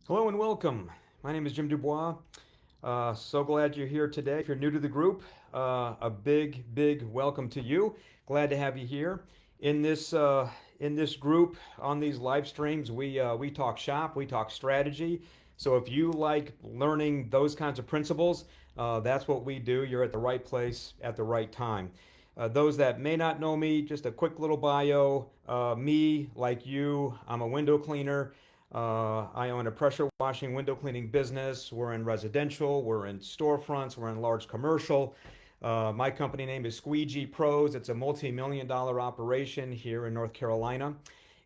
Hello and welcome. My name is Jim Dubois. So glad you're here today. If you're new to the group, a big welcome to you. Glad to have you here. In this in this group on these live streams, we talk shop, we talk strategy. So if you like learning those kinds of principles, that's what we do. You're at the right place at the right time. Those that may not know me, just a quick little bio. Me, like you, I'm a window cleaner. I own a pressure washing window cleaning business. We're in residential, we're in storefronts, we're in large commercial. My company name is Squeegee Pros. It's a multi-million dollar operation here in North Carolina.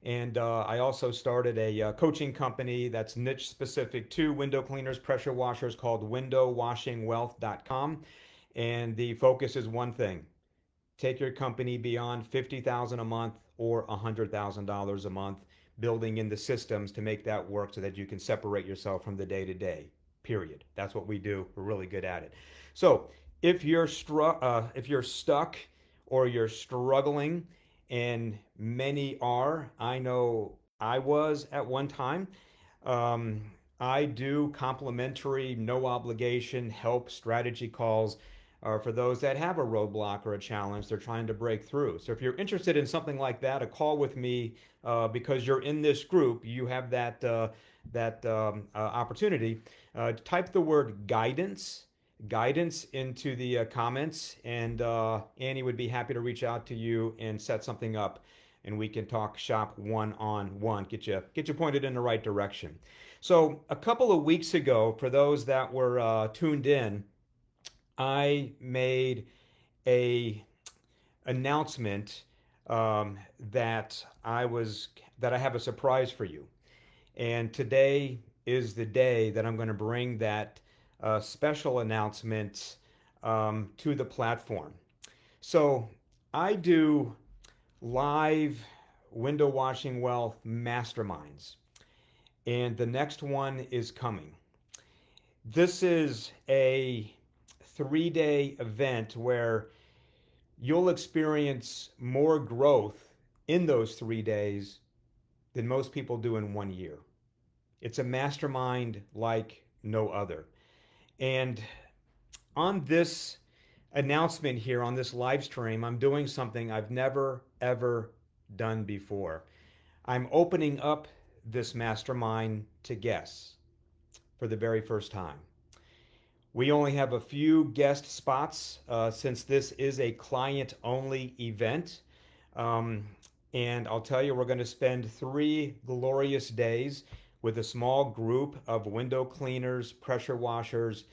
And I also started a coaching company that's niche specific to window cleaners, pressure washers called windowwashingwealth.com. And the focus is one thing: take your company beyond 50,000 a month or $100,000 a month, building in the systems to make that work so that you can separate yourself from the day to day. Period. That's what we do. We're really good at it. So if you're stuck or you're struggling, and many are, I know I was at one time. Um, I do complimentary, no obligation help strategy calls for those that have a roadblock or a challenge they're trying to break through. So if you're interested in something like that, a call with me because you're in this group, you have that opportunity. Type the word guidance into the comments, and Annie would be happy to reach out to you and set something up, and we can talk shop one on one, get you pointed in the right direction. So a couple of weeks ago, for those that were tuned in, I made a announcement um, that I have a surprise for you. And today is the day that I'm going to bring that special announcement to the platform. So I do live window washing wealth masterminds, and the next one is coming. This is a 3-day event where you'll experience more growth in those 3 days than most people do in 1 year. It's a mastermind like no other. And on this announcement here, on this live stream, I'm doing something I've never, ever done before. I'm opening up this mastermind to guests for the very first time. We only have a few guest spots since this is a client only event. Um, and I'll tell you, we're going to spend 3 glorious days with a small group of window cleaners, pressure washers,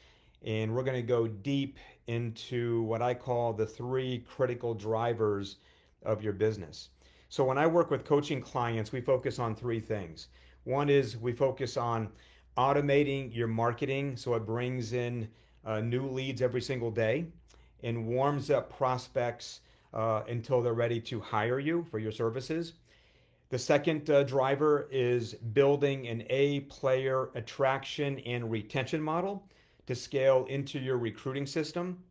and we're going to go deep into what I call the 3 critical drivers of your business. So when I work with coaching clients, we focus on 3 things. One is we focus on automating your marketing so it brings in new leads every single day and warms up prospects until they're ready to hire you for your services. The second driver is building an A player attraction and retention model to scale into your recruiting system.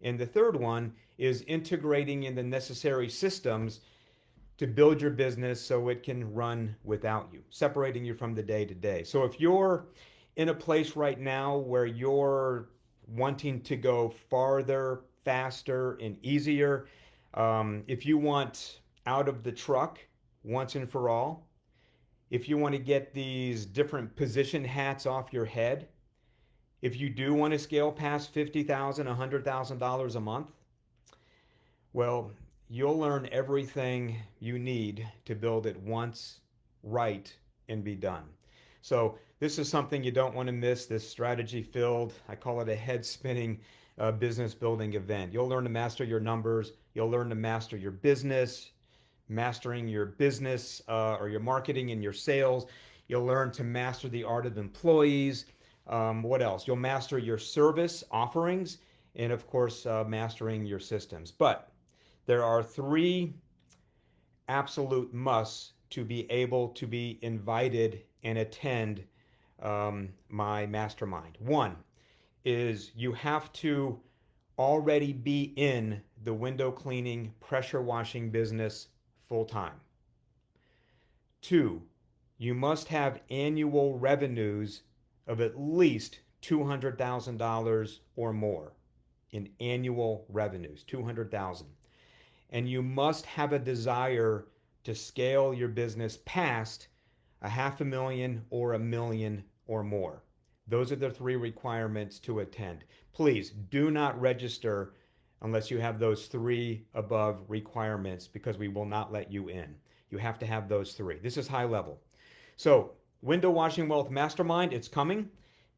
And the third one is integrating in the necessary systems to build your business so it can run without you, separating you from the day to day. So if you're in a place right now where you're wanting to go farther, faster, and easier, if you want out of the truck once and for all, if you want to get these different position hats off your head, if you do want to scale past $50,000, $100,000 a month, well, you'll learn everything you need to build it once, right, and be done. So this is something you don't want to miss, this strategy filled, I call it a head spinning business building event. You'll learn to master your numbers. You'll learn to master your business, mastering your business or your marketing and your sales. You'll learn to master the art of employees. What else? You'll master your service offerings, and of course, mastering your systems. But there are 3 absolute musts to be able to be invited and attend my mastermind. One is you have to already be in the window cleaning, pressure washing business full time. 2, you must have annual revenues of at least $200,000 or more in annual revenues, 200,000. And you must have a desire to scale your business past a half a million or a million or more. Those are the three requirements to attend. Please do not register unless you have those three above requirements because we will not let you in. You have to have those three. This is high level. So, Window Washing Wealth Mastermind, it's coming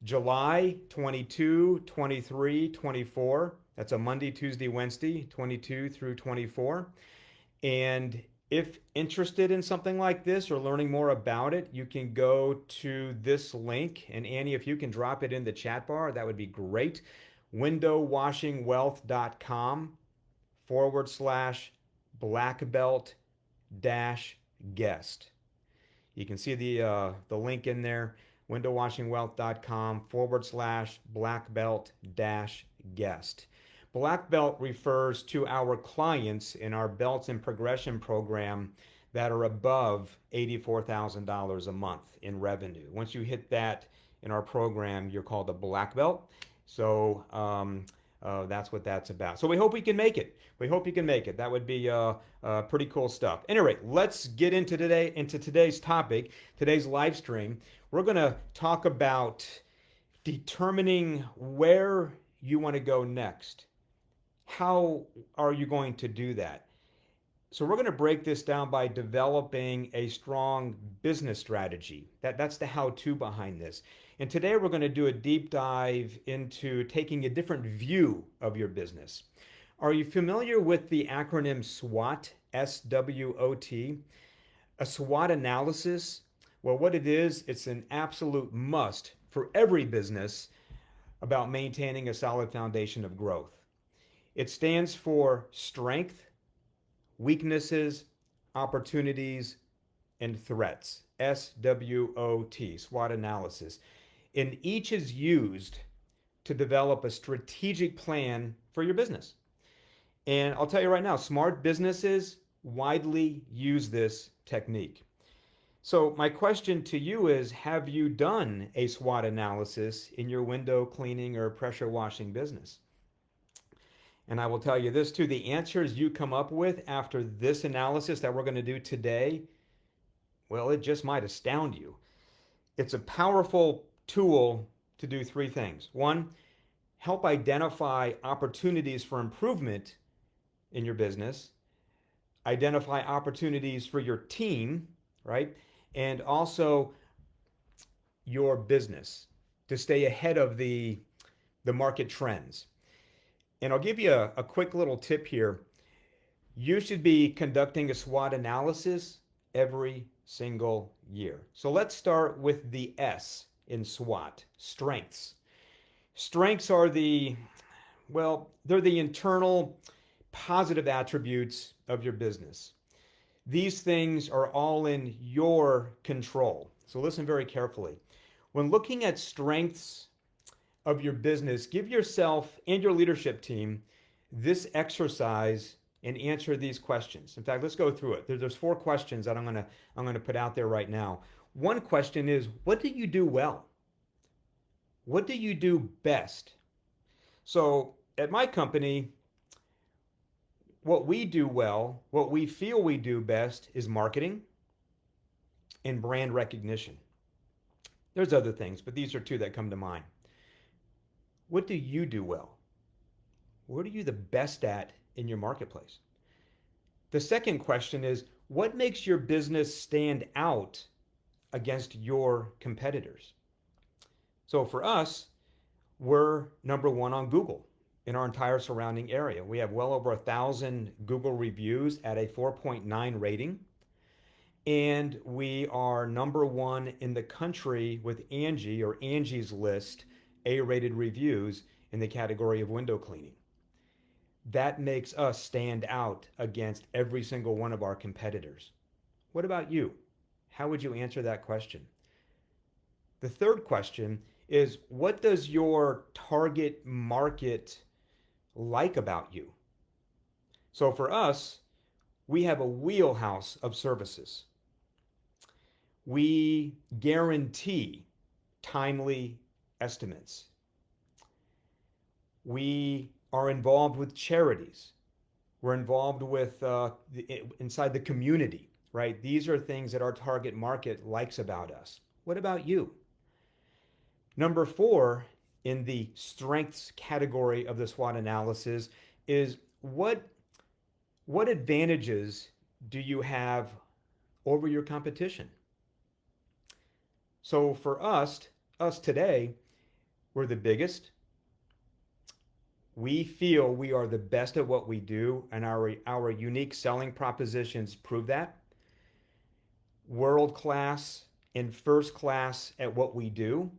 July 22, 23, 24. That's a Monday, Tuesday, Wednesday, 22 through 24. And if interested in something like this or learning more about it, you can go to this link. And Annie, if you can drop it in the chat bar, that would be great. windowwashingwealth.com/black belt dash guest. You can see the link in there, windowwashingwealth.com/black belt dash guest. Black belt refers to our clients in our belts and progression program that are above $84,000 a month in revenue. Once you hit that in our program, you're called a black belt. So that's what that's about. So we hope we can make it. We hope you can make it. That would be pretty cool stuff. Anyway, let's get into today's topic, today's live stream. We're going to talk about determining where you want to go next. How are you going to do that? So we're going to break this down by developing a strong business strategy. That's the how-to behind this. And today we're going to do a deep dive into taking a different view of your business. Are you familiar with the acronym SWOT, S-W-O-T? A SWOT analysis? Well, what it is, it's an absolute must for every business about maintaining a solid foundation of growth. It stands for strength, weaknesses, opportunities, and threats. SWOT, SWOT analysis. And each is used to develop a strategic plan for your business. And I'll tell you right now, smart businesses widely use this technique. So my question to you is, have you done a SWOT analysis in your window cleaning or pressure washing business? And I will tell you this too, the answers you come up with after this analysis that we're going to do today, well, it just might astound you. It's a powerful tool to do three things. One, help identify opportunities for improvement in your business, identify opportunities for your team, right? And also your business to stay ahead of the market trends. And I'll give you a quick little tip here. You should be conducting a SWOT analysis every single year. So let's start with the S in SWOT, strengths. Strengths are they're the internal positive attributes of your business. These things are all in your control. So listen very carefully. When looking at strengths of your business, give yourself and your leadership team this exercise and answer these questions. In fact, let's go through it. There's 4 questions that I'm gonna put out there right now. One question is, what do you do well? What do you do best? So at my company, what we do well, what we feel we do best is marketing and brand recognition. There's other things, but these are 2 that come to mind. What do you do well? What are you the best at in your marketplace? The second question is, what makes your business stand out against your competitors? So for us, we're number 1 on Google in our entire surrounding area. We have well over 1,000 Google reviews at a 4.9 rating. And we are number 1 in the country with Angie or Angie's List A-rated reviews in the category of window cleaning. That makes us stand out against every single one of our competitors. What about you? How would you answer that question? The third question is, what does your target market like about you? So for us, we have a wheelhouse of services. We guarantee timely estimates. We are involved with charities. We're involved with inside the community, right? These are things that our target market likes about us. What about you? Number four in the strengths category of the SWOT analysis is what advantages do you have over your competition? So for us today, we're the biggest. We feel we are the best at what we do, and our unique selling propositions prove that. World class and first class at what we do.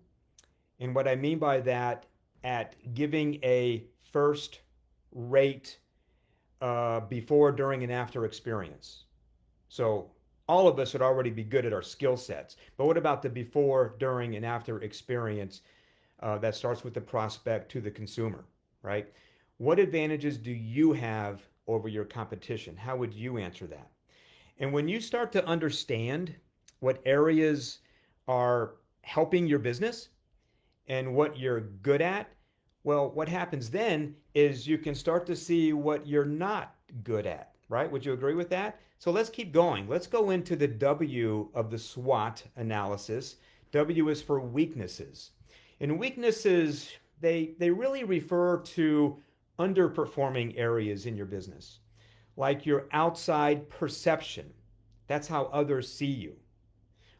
And what I mean by that, at giving a first rate before, during, and after experience. So all of us would already be good at our skill sets. But what about the before, during, and after experience that starts with the prospect to the consumer, right? What advantages do you have over your competition? How would you answer that? And when you start to understand what areas are helping your business and what you're good at, well, what happens then is you can start to see what you're not good at, right? Would you agree with that? So let's keep going. Let's go into the W of the SWOT analysis. W is for weaknesses. And weaknesses, they really refer to underperforming areas in your business, like your outside perception. That's how others see you.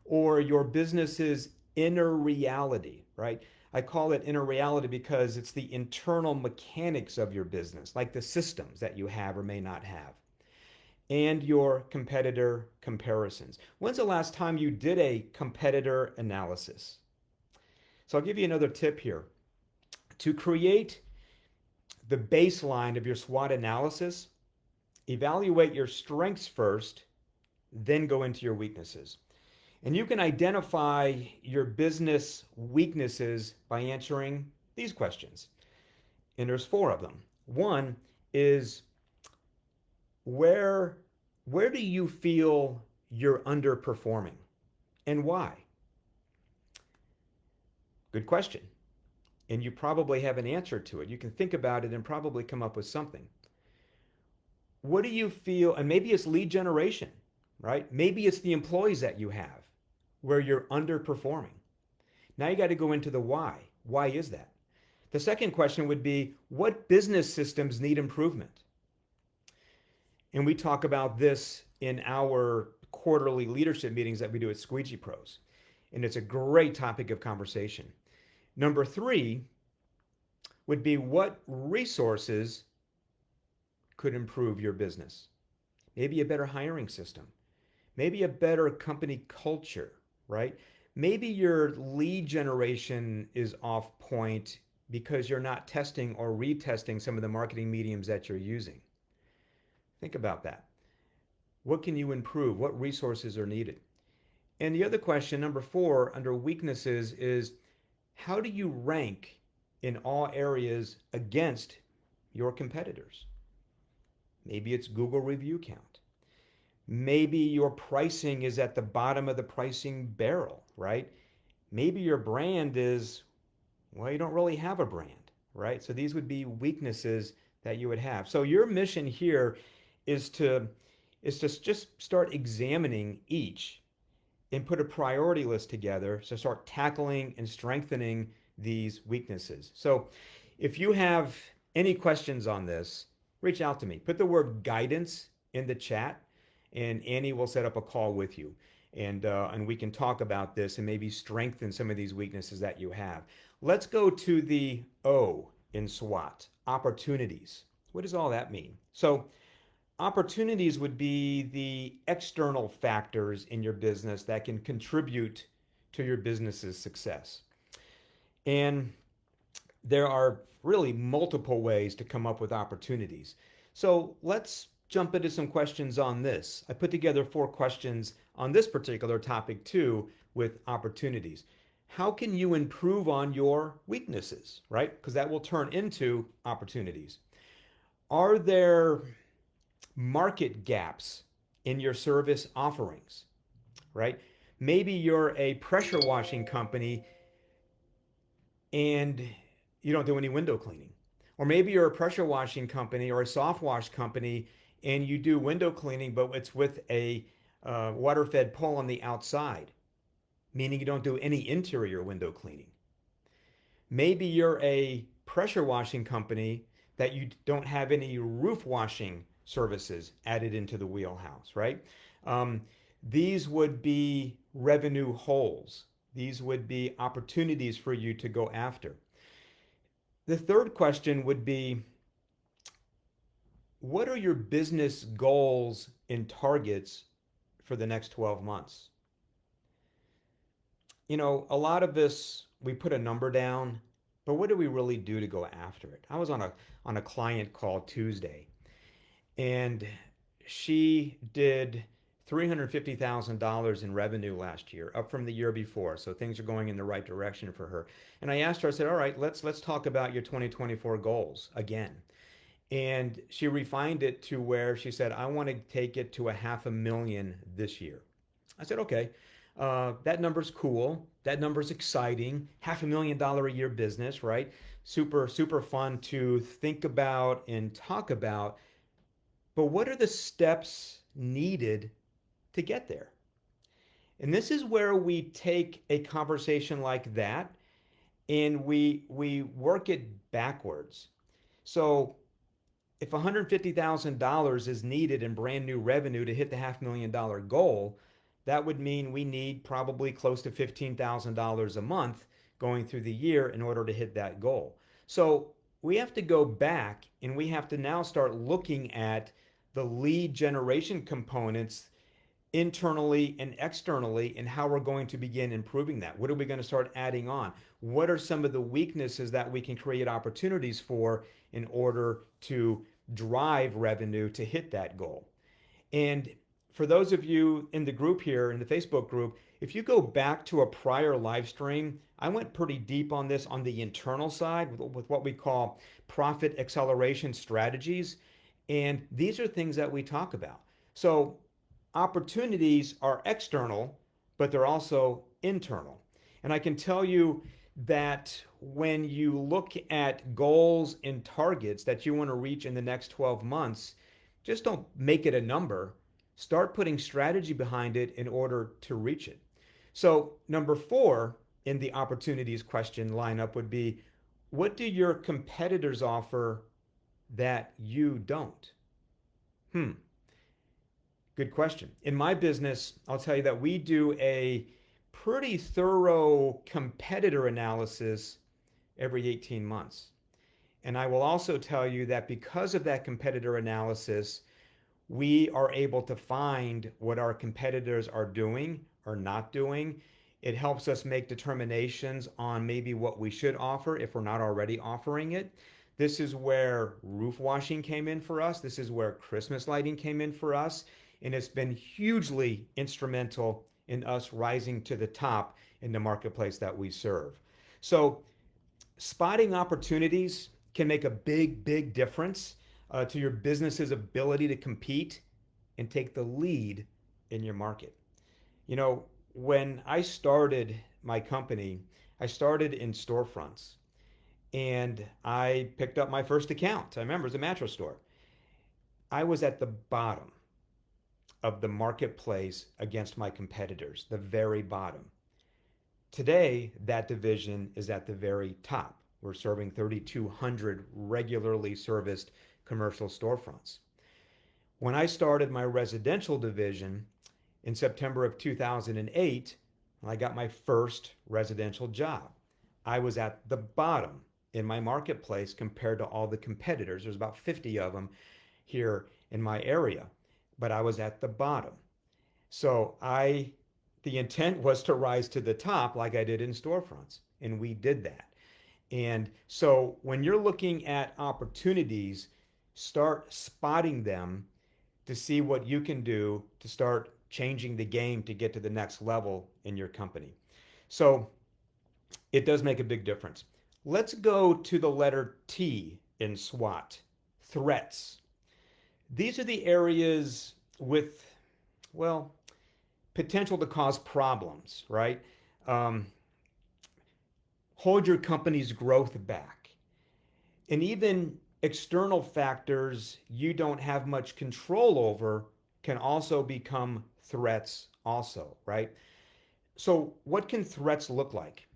Or your business's inner reality, right? I call it inner reality because it's the internal mechanics of your business, like the systems that you have or may not have, and your competitor comparisons. When's the last time you did a competitor analysis? So I'll give you another tip here. To create the baseline of your SWOT analysis, evaluate your strengths first, then go into your weaknesses. And you can identify your business weaknesses by answering these questions. And there's four of them. One is where where do you feel you're underperforming and why? Good question. And you probably have an answer to it. You can think about it and probably come up with something. What do you feel? And maybe it's lead generation, right? Maybe it's the employees that you have where you're underperforming. Now you got to go into the why. Why is that? The second question would be what business systems need improvement? And we talk about this in our quarterly leadership meetings that we do at Squeegee Pros. And it's a great topic of conversation. Number three would be what resources could improve your business? Maybe a better hiring system, maybe a better company culture, right? Maybe your lead generation is off point because you're not testing or retesting some of the marketing mediums that you're using. Think about that. What can you improve? What resources are needed? And the other question, number four, under weaknesses, is how do you rank in all areas against your competitors? Maybe it's Google review count. Maybe your pricing is at the bottom of the pricing barrel, right? Maybe your brand is, well, you don't really have a brand, right? So these would be weaknesses that you would have. So your mission here is to just start examining each and put a priority list together to start tackling and strengthening these weaknesses. So if you have any questions on this, reach out to me. Put the word guidance in the chat and Annie will set up a call with you. And we can talk about this and maybe strengthen some of these weaknesses that you have. Let's go to the O in SWOT, opportunities. What does all that mean? So opportunities would be the external factors in your business that can contribute to your business's success. And there are really multiple ways to come up with opportunities. So let's jump into some questions on this. I put together 4 questions on this particular topic too with opportunities. How can you improve on your weaknesses, right? Because that will turn into opportunities. Are there market gaps in your service offerings, right? Maybe you're a pressure washing company and you don't do any window cleaning. Or maybe you're a pressure washing company or a soft wash company and you do window cleaning, but it's with a water fed pole on the outside, meaning you don't do any interior window cleaning. Maybe you're a pressure washing company that you don't have any roof washing services added into the wheelhouse, right? Um, these would be revenue holes. These would be opportunities for you to go after. The third question would be, what are your business goals and targets for the next 12 months? A lot of this, we put a number down, but what do we really do to go after it? I was on a client call Tuesday, and she did $350,000 in revenue last year, up from the year before. So things are going in the right direction for her. And I asked her, I said, "All right, let's talk about your 2024 goals again." And she refined it to where she said, "I want to take it to a 500,000 this year." I said, "Okay, that number's cool. That number's exciting. $500,000 a year business, right? Super, super fun to think about and talk about. But what are the steps needed to get there?" And this is where we take a conversation like that and we work it backwards. So if $150,000 is needed in brand new revenue to hit the $500,000 goal, that would mean we need probably close to $15,000 a month going through the year in order to hit that goal. So we have to go back and we have to now start looking at the lead generation components internally and externally and how we're going to begin improving that. What are we going to start adding on? What are some of the weaknesses that we can create opportunities for in order to drive revenue to hit that goal? And for those of you in the group here, in the Facebook group, if you go back to a prior live stream, I went pretty deep on this on the internal side with what we call profit acceleration strategies. And these are things that we talk about. So opportunities are external, but they're also internal. And I can tell you that when you look at goals and targets that you want to reach in the next 12 months, just don't make it a number. Start putting strategy behind it in order to reach it. So, number 4 in the opportunities question lineup would be, what do your competitors offer that you don't? Hmm. Good question. In my business, I'll tell you that we do a pretty thorough competitor analysis every 18 months. And I will also tell you that because of that competitor analysis, we are able to find what our competitors are doing or not doing. It helps us make determinations on maybe what we should offer if we're not already offering it. This is where roof washing came in for us. This is where Christmas lighting came in for us. And it's been hugely instrumental in us rising to the top in the marketplace that we serve. So, spotting opportunities can make a big, big difference to your business's ability to compete and take the lead in your market. When I started my company, I started in storefronts and I picked up my first account. I remember it was a mattress store. I was at the bottom of the marketplace against my competitors, the very bottom. Today, that division is at the very top. We're serving 3,200 regularly serviced commercial storefronts. When I started my residential division in September of 2008, I got my first residential job. I was at the bottom in my marketplace compared to all the competitors. There's about 50 of them here in my area, but I was at the bottom. So the intent was to rise to the top like I did in storefronts, and we did that. And so when you're looking at opportunities, start spotting them to see what you can do to start changing the game to get to the next level in your company. So it does make a big difference. Let's go to the letter T in SWOT, threats. These are the areas with, well, potential to cause problems, right? Um, Hold your company's growth back. And even external factors you don't have much control over can also become threats, also, right? So, what can threats look like?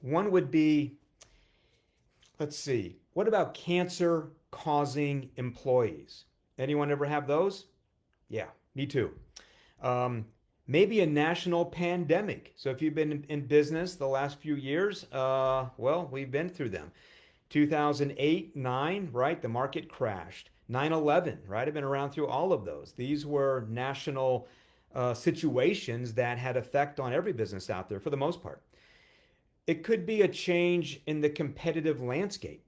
One would be, let's see, what about cancer causing employees? Anyone ever have those? Yeah, me too. Um, Maybe a national pandemic. So, if you've been in business the last few years, well, we've been through them. 2008, 9, right? The market crashed. 9/11, right? I've been around through all of those. These were national situations that had effect on every business out there for the most part. It could be a change in the competitive landscape,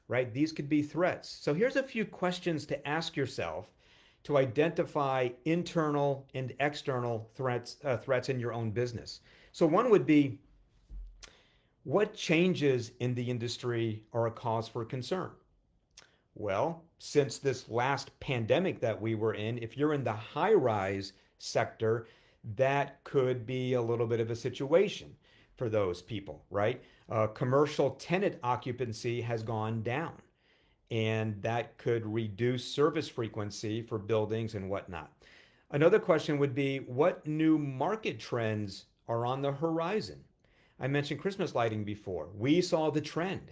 right? These could be threats. So here's a few questions to ask yourself to identify internal and external threats in your own business. So one would be, what changes in the industry are a cause for concern? Well, since this last pandemic that we were in, if you're in the high rise sector, that could be a little bit of a situation for those people, right? Commercial tenant occupancy has gone down, and that could reduce service frequency for buildings and whatnot. Another question would be, what new market trends are on the horizon? I mentioned Christmas lighting before. We saw the trend.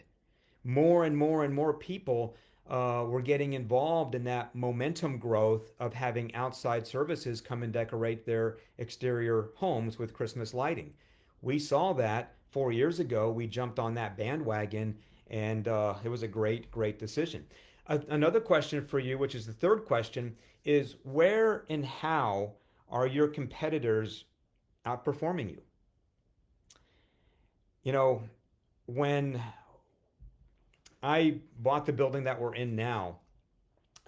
More and more and more people were getting involved in that momentum growth of having outside services come and decorate their exterior homes with Christmas lighting. We saw that 4 years ago. We jumped on that bandwagon, and it was a great, great decision. Another question for you, which is the third question, is where and how are your competitors outperforming you? You know, when I bought the building that we're in now,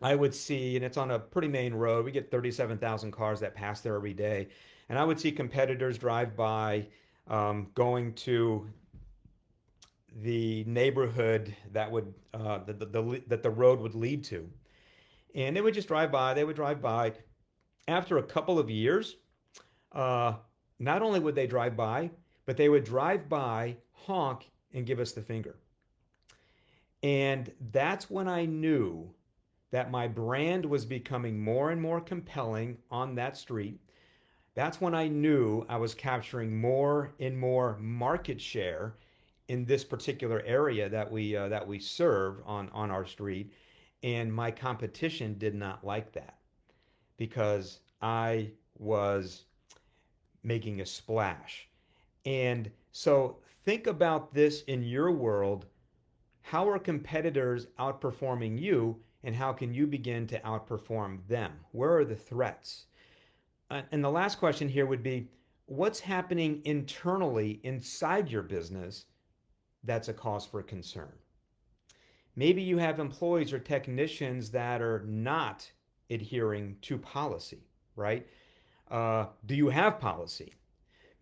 I would see, and it's on a pretty main road. We get 37,000 cars that pass there every day. And I would see competitors drive by, going to the neighborhood that would that the road would lead to. And they would just drive by. They would drive by. After a couple of years, uh, not only would they drive by, but they would drive by, honk, and give us the finger. And that's when I knew that my brand was becoming more and more compelling on that street. That's when I knew I was capturing more and more market share in this particular area that we serve on our street. And my competition did not like that because I was making a splash. And so think about this in your world. How are competitors outperforming you, and how can you begin to outperform them? Where are the threats? And the last question here would be, what's happening internally inside your business that's a cause for concern? Maybe you have employees or technicians that are not adhering to policy, right? Do you have policy?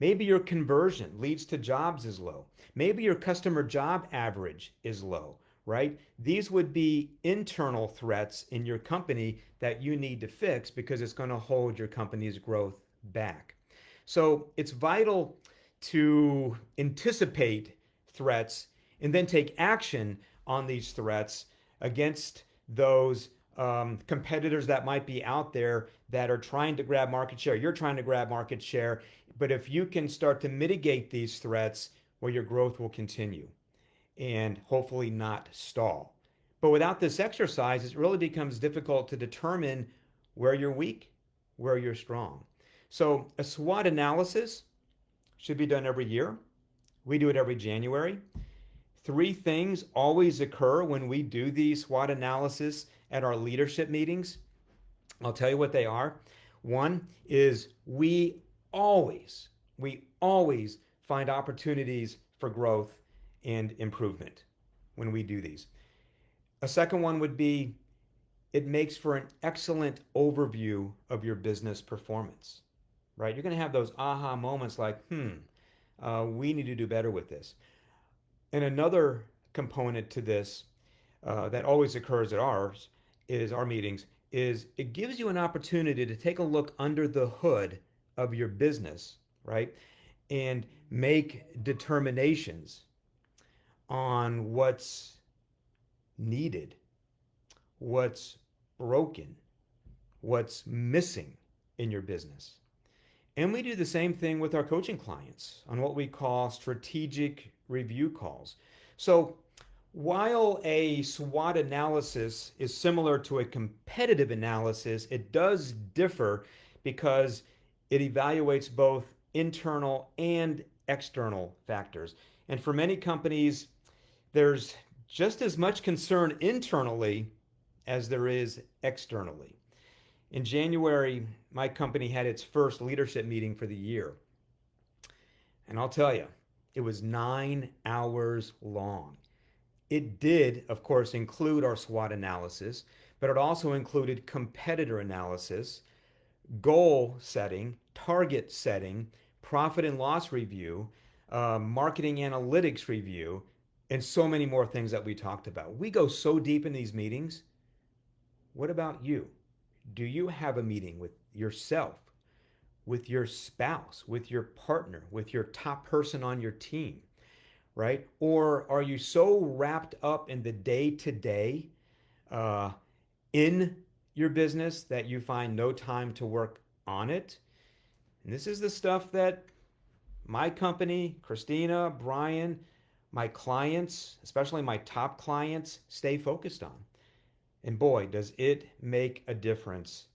Maybe your conversion leads to jobs is low. Maybe your customer job average is low, right? These would be internal threats in your company that you need to fix because it's going to hold your company's growth back. So it's vital to anticipate threats and then take action on these threats against those competitors that might be out there that are trying to grab market share. You're trying to grab market share, but if you can start to mitigate these threats, well, your growth will continue and hopefully not stall. But without this exercise, it really becomes difficult to determine where you're weak, where you're strong. So a SWOT analysis should be done every year. We do it every January. Three things always occur when we do the SWOT analysis at our leadership meetings. I'll tell you what they are. One is we always find opportunities for growth and improvement when we do these. A second one would be, it makes for an excellent overview of your business performance, right? You're going to have those aha moments like, we need to do better with this. And another component to this that always occurs at our meetings, is it gives you an opportunity to take a look under the hood of your business, right? And make determinations on what's needed, what's broken, what's missing in your business. And we do the same thing with our coaching clients on what we call strategic review calls. So while a SWOT analysis is similar to a competitive analysis, it does differ because it evaluates both internal and external factors. And for many companies, there's just as much concern internally as there is externally. In January, my company had its first leadership meeting for the year. And I'll tell you, it was 9 hours long. It did, of course, include our SWOT analysis, but it also included competitor analysis, goal setting, target setting, profit and loss review, marketing analytics review, and so many more things that we talked about. We go so deep in these meetings. What about you? Do you have a meeting with yourself, with your spouse, with your partner, with your top person on your team, right? Or are you so wrapped up in the day to day in your business that you find no time to work on it? And this is the stuff that my company, Christina, Brian, my clients, especially my top clients, stay focused on. And boy, does it make a difference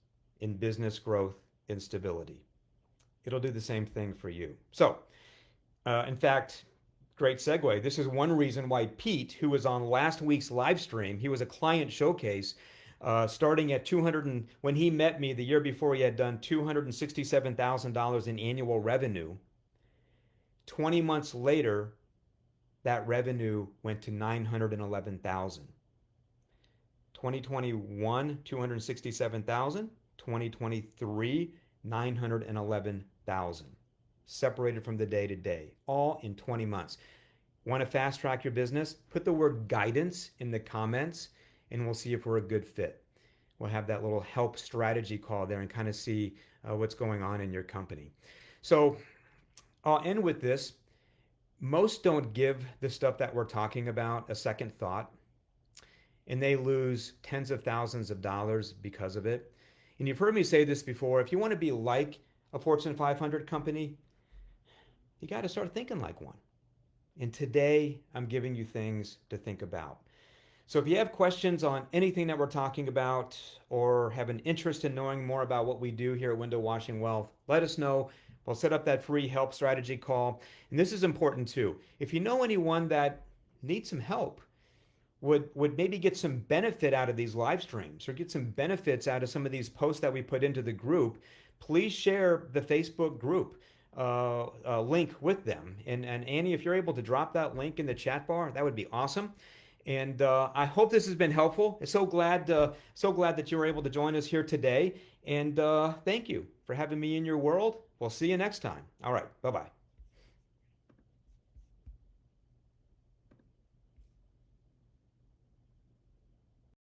in business growth and stability. It'll do the same thing for you. So, in fact, great segue. This is one reason why Pete, who was on last week's live stream, he was a client showcase, starting at 200, and when he met me the year before, he had done $267,000 in annual revenue. 20 months later, that revenue went to 911,000. 2021, 267,000. 2023, 911,000. Separated from the day to day, all in 20 months. Want to fast track your business? Put the word guidance in the comments and we'll see if we're a good fit. We'll have that little help strategy call there and kind of see what's going on in your company. So I'll end with this. Most don't give the stuff that we're talking about a second thought, and they lose tens of thousands of dollars because of it. And you've heard me say this before, if you want to be like a Fortune 500 company, you got to start thinking like one. And today, I'm giving you things to think about. So if you have questions on anything that we're talking about or have an interest in knowing more about what we do here at Window Washing Wealth, let us know. We'll set up that free help strategy call. And this is important too. If you know anyone that needs some help, would maybe get some benefit out of these live streams or get some benefits out of some of these posts that we put into the group, please share the Facebook group link with them. And Annie, if you're able to drop that link in the chat bar, that would be awesome. And I hope this has been helpful. I'm so glad that you were able to join us here today. And thank you for having me in your world. We'll see you next time. All right. Bye-bye.